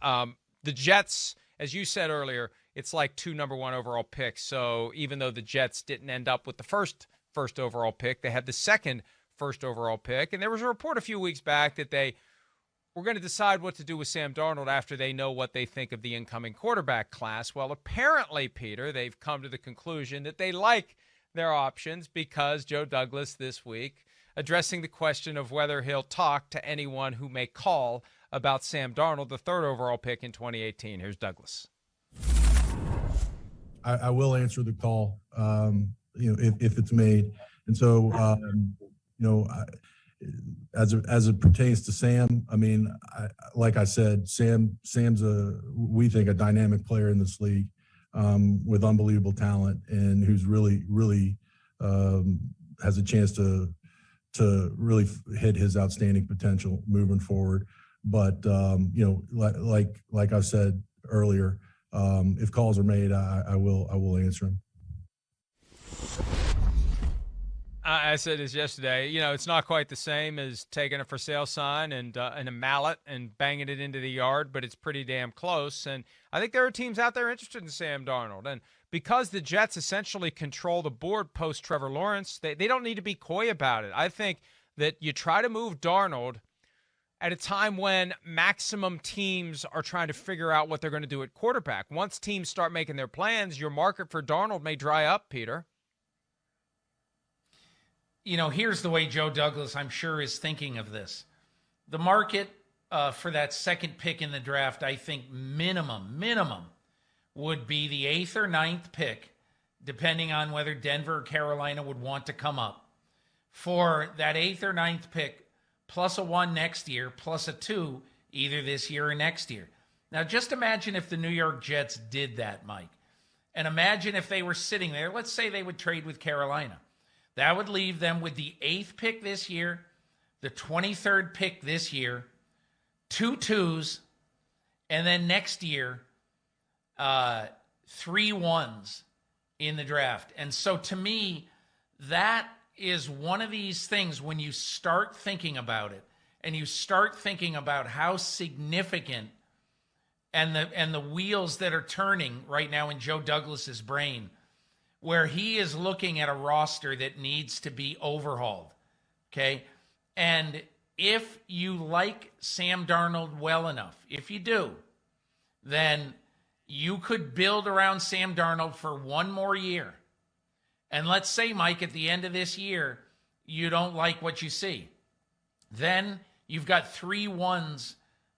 The Jets, as you said earlier, it's like 2 number 1 overall picks. So even though the Jets didn't end up with the first overall pick, they had the second first overall pick. And there was a report a few weeks back that they were going to decide what to do with Sam Darnold after they know what they think of the incoming quarterback class. Well, apparently, Peter, they've come to the conclusion that they like their options because Joe Douglas this week addressing the question of whether he'll talk to anyone who may call about Sam Darnold, the 3rd overall pick in 2018. Here's Douglas. I will answer the call, if it's made. And so, as it pertains to Sam, I mean, like I said, Sam's we think a dynamic player in this league, with unbelievable talent and who's really has a chance to really hit his outstanding potential moving forward. But like I said earlier, if calls are made, I will answer them. I said this yesterday. It's not quite the same as taking a for sale sign and a mallet and banging it into the yard, but it's pretty damn close. And I think there are teams out there interested in Sam Darnold. And because the Jets essentially control the board post Trevor Lawrence, they don't need to be coy about it. I think that you try to move Darnold at a time when maximum teams are trying to figure out what they're going to do at quarterback. Once teams start making their plans, your market for Darnold may dry up, Peter. Here's the way Joe Douglas, I'm sure, is thinking of this. The market for that second pick in the draft, I think minimum would be the 8th or 9th pick, depending on whether Denver or Carolina would want to come up. For that 8th or 9th pick, plus a 1 next year, plus a 2 either this year or next year. Now, just imagine if the New York Jets did that, Mike. And imagine if they were sitting there. Let's say they would trade with Carolina. That would leave them with the 8th pick this year, the 23rd pick this year, 2 2s, and then next year, 3 1s in the draft. And so to me, that is one of these things when you start thinking about it and you start thinking about how significant and the wheels that are turning right now in Joe Douglas's brain, where he is looking at a roster that needs to be overhauled, okay? And if you like Sam Darnold well enough, if you do, then you could build around Sam Darnold for 1 more year. And let's say, Mike, at the end of this year, you don't like what you see. Then you've got 3 1s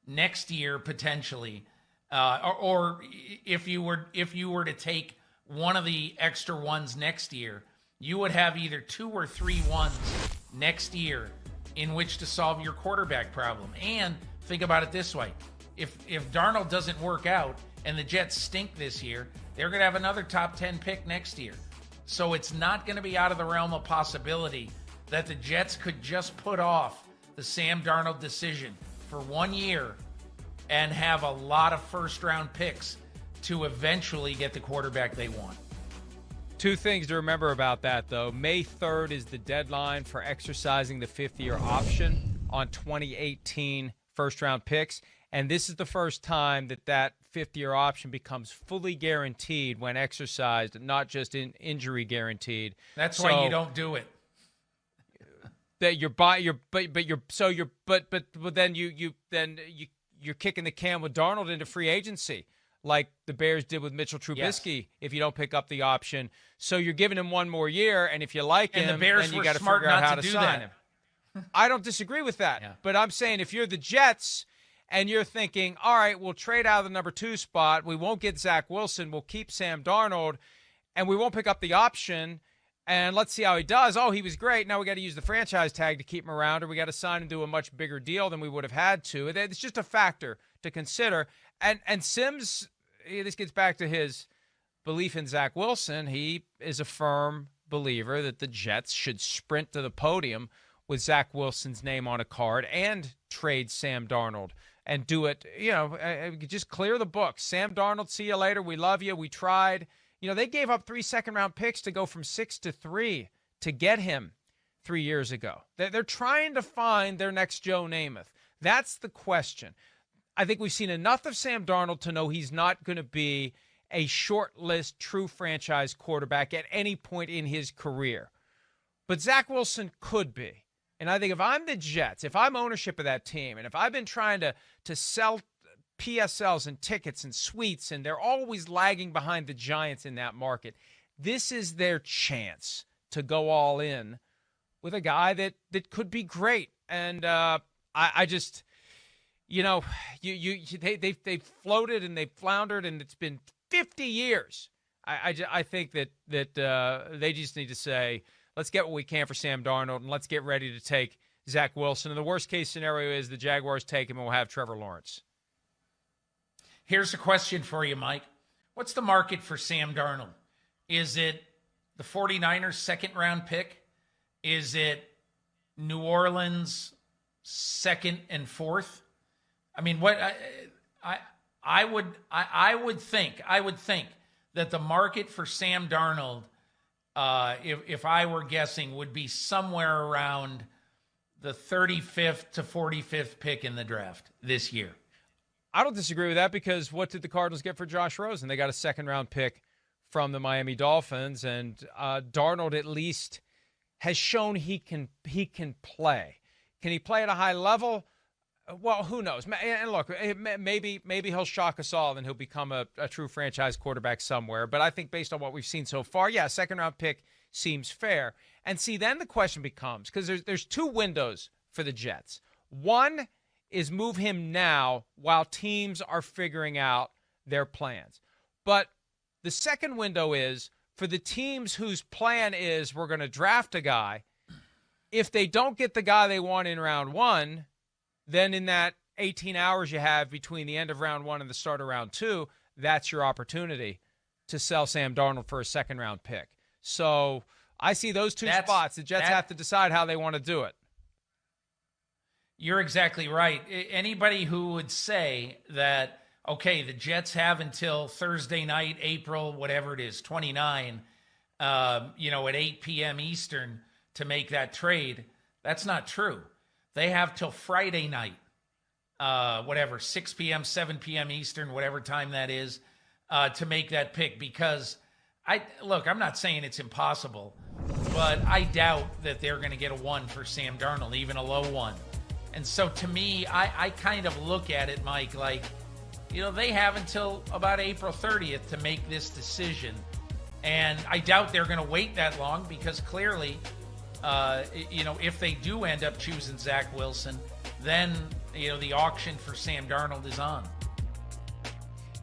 next year potentially, or if you were to take one of the extra 1s next year, you would have either 2 or 3 1s next year in which to solve your quarterback problem. And think about it this way: if Darnold doesn't work out and the Jets stink this year, they're going to have another top 10 pick next year. So it's not going to be out of the realm of possibility that the Jets could just put off the Sam Darnold decision for 1 year and have a lot of first-round picks to eventually get the quarterback they want. 2 things to remember about that, though. May 3rd is the deadline for exercising the 5th-year option on 2018 first-round picks. And this is the first time that 5th-year option becomes fully guaranteed when exercised, not just injury guaranteed. That's why you don't do it. That you're kicking the can with Darnold into free agency, like the Bears did with Mitchell Trubisky. Yes. If you don't pick up the option, so you're giving him 1 more year, and if you like him, the Bears then you got to figure out how to sign him. I don't disagree with that, yeah. But I'm saying if you're the Jets and you're thinking, all right, we'll trade out of the number 2 spot, we won't get Zach Wilson, we'll keep Sam Darnold, and we won't pick up the option, and let's see how he does. Oh, he was great. Now we got to use the franchise tag to keep him around, or we got to sign him to a much bigger deal than we would have had to. It's just a factor to consider. And Sims, this gets back to his belief in Zach Wilson. He is a firm believer that the Jets should sprint to the podium with Zach Wilson's name on a card and trade Sam Darnold and do it, just clear the books. Sam Darnold, see you later. We love you. We tried. They gave up 3 second-round picks to go from 6 to 3 to get him 3 years ago. They're trying to find their next Joe Namath. That's the question. I think we've seen enough of Sam Darnold to know he's not going to be a short list true franchise quarterback at any point in his career. But Zach Wilson could be. And I think if I'm the Jets, if I'm ownership of that team, and if I've been trying to sell PSLs and tickets and suites, and they're always lagging behind the Giants in that market, this is their chance to go all in with a guy that could be great. And I just, they've floated and they've floundered, and it's been 50 years. I think that they just need to say, let's get what we can for Sam Darnold, and let's get ready to take Zach Wilson. And the worst-case scenario is the Jaguars take him and we'll have Trevor Lawrence. Here's a question for you, Mike. What's the market for Sam Darnold? Is it the 49ers' second-round pick? Is it New Orleans' second and fourth? I mean, what I would think that the market for Sam Darnold, if I were guessing, would be somewhere around the 35th to 45th pick in the draft this year. I don't disagree with that, because what did the Cardinals get for Josh Rosen? They got a second-round pick from the Miami Dolphins, and Darnold at least has shown he can play. Can he play at a high level? Well, who knows? And look, maybe he'll shock us all and he'll become a true franchise quarterback somewhere. But I think based on what we've seen so far, yeah, second-round pick seems fair. And see, then the question becomes, because there's two windows for the Jets. One is move him now while teams are figuring out their plans. But the second window is for the teams whose plan is we're going to draft a guy. If they don't get the guy they want in round one, then in that 18 hours you have between the end of round one and the start of round two, that's your opportunity to sell Sam Darnold for a second-round pick. So I see those two spots. The Jets have to decide how they want to do it. You're exactly right. Anybody who would say that, okay, the Jets have until Thursday night, April, whatever it is, 29, at 8 p.m. Eastern to make that trade, that's not true. They have till Friday night, 6 p.m., 7 p.m. Eastern, whatever time that is, to make that pick. Because, I'm not saying it's impossible, but I doubt that they're going to get a 1 for Sam Darnold, even a low 1. And so to me, I kind of look at it, Mike, like, they have until about April 30th to make this decision. And I doubt they're going to wait that long, because clearly, if they do end up choosing Zach Wilson, then, the auction for Sam Darnold is on.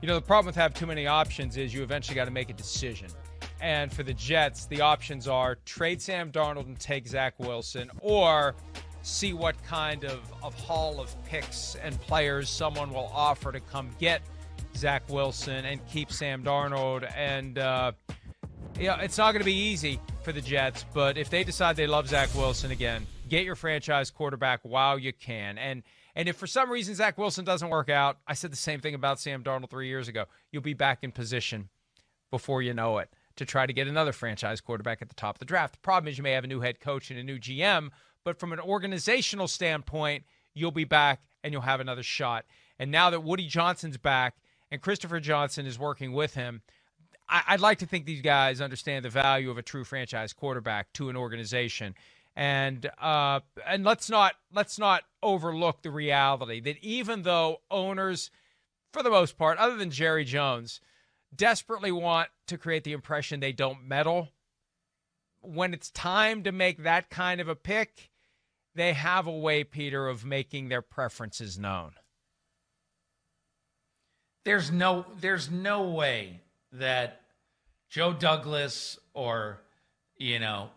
The problem with having too many options is you eventually got to make a decision. And for the Jets, the options are trade Sam Darnold and take Zach Wilson, or see what kind of haul of picks and players someone will offer to come get Zach Wilson and keep Sam Darnold. And, it's not going to be easy for the Jets, but if they decide they love Zach Wilson again, get your franchise quarterback while you can. And if for some reason Zach Wilson doesn't work out, I said the same thing about Sam Darnold 3 years ago, you'll be back in position before you know it to try to get another franchise quarterback at the top of the draft. The problem is you may have a new head coach and a new GM, but from an organizational standpoint, you'll be back and you'll have another shot. And now that Woody Johnson's back and Christopher Johnson is working with him, I'd like to think these guys understand the value of a true franchise quarterback to an organization. And let's not overlook the reality that even though owners, for the most part, other than Jerry Jones, desperately want to create the impression they don't meddle, when it's time to make that kind of a pick, they have a way, Peter, of making their preferences known. There's no way that Joe Douglas or,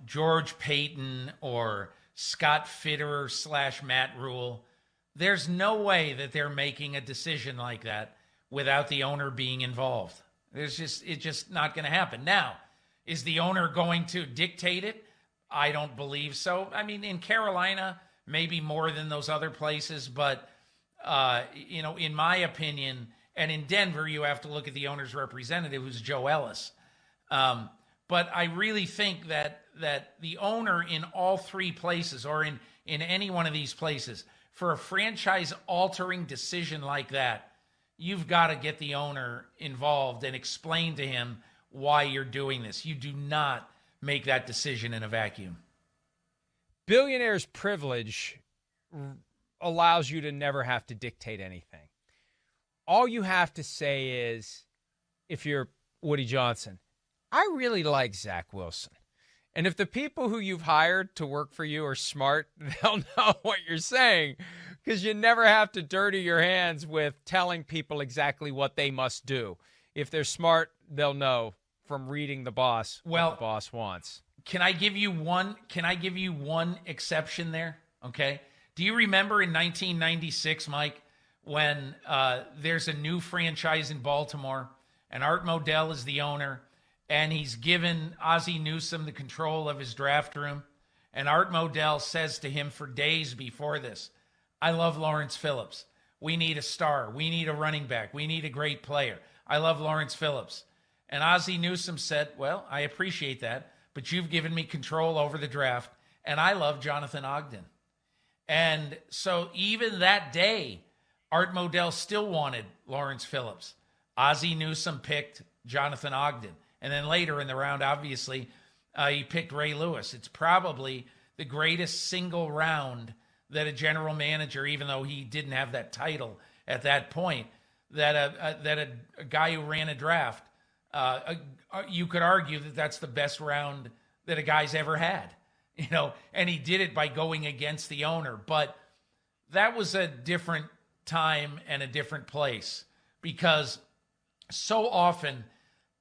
George Payton or Scott Fitterer / Matt Rule, there's no way that they're making a decision like that without the owner being involved. It's just not going to happen. Now, is the owner going to dictate it? I don't believe so. I mean, in Carolina, maybe more than those other places, but, in my opinion, and in Denver, you have to look at the owner's representative, who's Joe Ellis. But I really think that the owner in all three places, or in any one of these places, for a franchise-altering decision like that, you've got to get the owner involved and explain to him why you're doing this. You do not make that decision in a vacuum. Billionaire's privilege allows you to never have to dictate anything. All you have to say is, if you're Woody Johnson, I really like Zach Wilson. And if the people who you've hired to work for you are smart, they'll know what you're saying, because you never have to dirty your hands with telling people exactly what they must do. If they're smart, they'll know from reading the boss what the boss wants. Can I give you one exception there? Okay. Do you remember in 1996, Mike, when there's a new franchise in Baltimore and Art Modell is the owner, and he's given Ozzie Newsome the control of his draft room, and Art Modell says to him for days before this, I love Lawrence Phillips. We need a star. We need a running back. We need a great player. I love Lawrence Phillips. And Ozzie Newsome said, well, I appreciate that, but you've given me control over the draft, and I love Jonathan Ogden. And so even that day, Art Modell still wanted Lawrence Phillips. Ozzie Newsome picked Jonathan Ogden. And then later in the round, obviously, he picked Ray Lewis. It's probably the greatest single round that a general manager, even though he didn't have that title at that point, that a guy who ran a draft, you could argue that that's the best round that a guy's ever had, and he did it by going against the owner. But that was a different time and a different place, because so often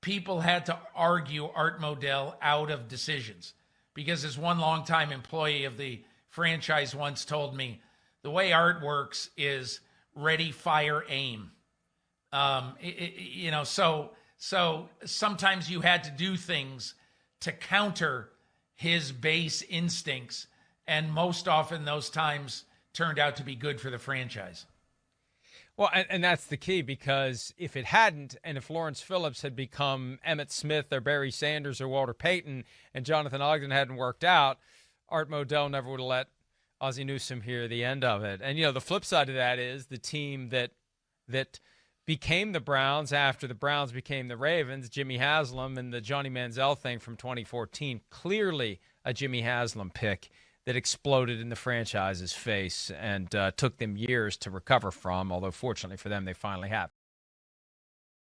people had to argue Art Modell out of decisions, because as one longtime employee of the franchise once told me, the way Art works is ready, fire, aim. So sometimes you had to do things to counter his base instincts, and most often those times turned out to be good for the franchise. Well, and that's the key, because if it hadn't, and if Lawrence Phillips had become Emmitt Smith or Barry Sanders or Walter Payton, and Jonathan Ogden hadn't worked out, Art Modell never would have let Ozzie Newsome hear the end of it. And, the flip side of that is the team that became the Browns after the Browns became the Ravens, Jimmy Haslam and the Johnny Manziel thing from 2014, clearly a Jimmy Haslam pick that exploded in the franchise's face and took them years to recover from, although fortunately for them, they finally have.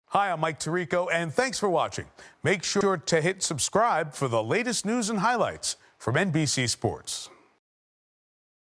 Hi, I'm Mike Tirico, and thanks for watching. Make sure to hit subscribe for the latest news and highlights from NBC Sports.